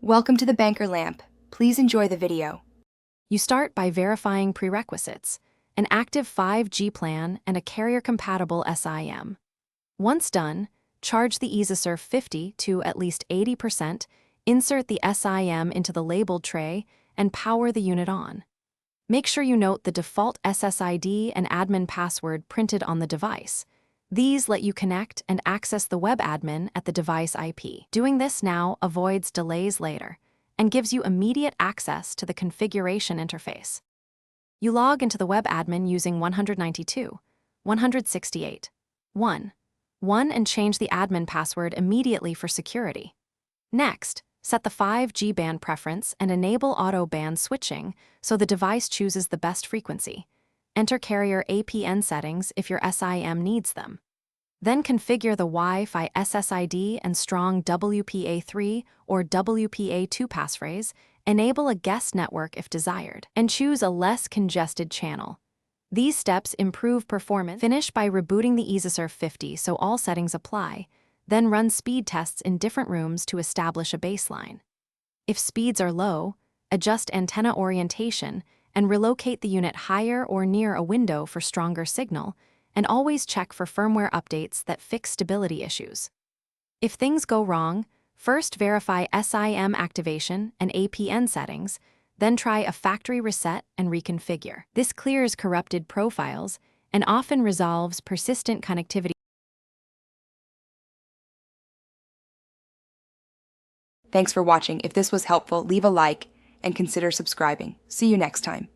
Welcome to the Banker Lamp. Please enjoy the video. You start by verifying prerequisites, an active 5G plan and a carrier-compatible SIM. Once done, charge the Easysurf50 to at least 80%, insert the SIM into the labeled tray, and power the unit on. Make sure you note the default SSID and admin password printed on the device. These let you connect and access the web admin at the device IP. Doing this now avoids delays later and gives you immediate access to the configuration interface. You log into the web admin using 192.168.1.1 and change the admin password immediately for security. Next, set the 5G band preference and enable auto band switching so the device chooses the best frequency. Enter carrier APN settings if your SIM needs them. Then configure the Wi-Fi SSID and strong WPA3 or WPA2 passphrase, enable a guest network if desired, and choose a less congested channel. These steps improve performance. Finish by rebooting the Easysurf50 so all settings apply, then run speed tests in different rooms to establish a baseline. If speeds are low, adjust antenna orientation and relocate the unit higher or near a window for stronger signal, and always check for firmware updates that fix stability issues. If things go wrong, first verify SIM activation and APN settings, then try a factory reset and reconfigure. This clears corrupted profiles and often resolves persistent connectivity. Thanks for watching. If this was helpful, leave a like and consider subscribing. See you next time.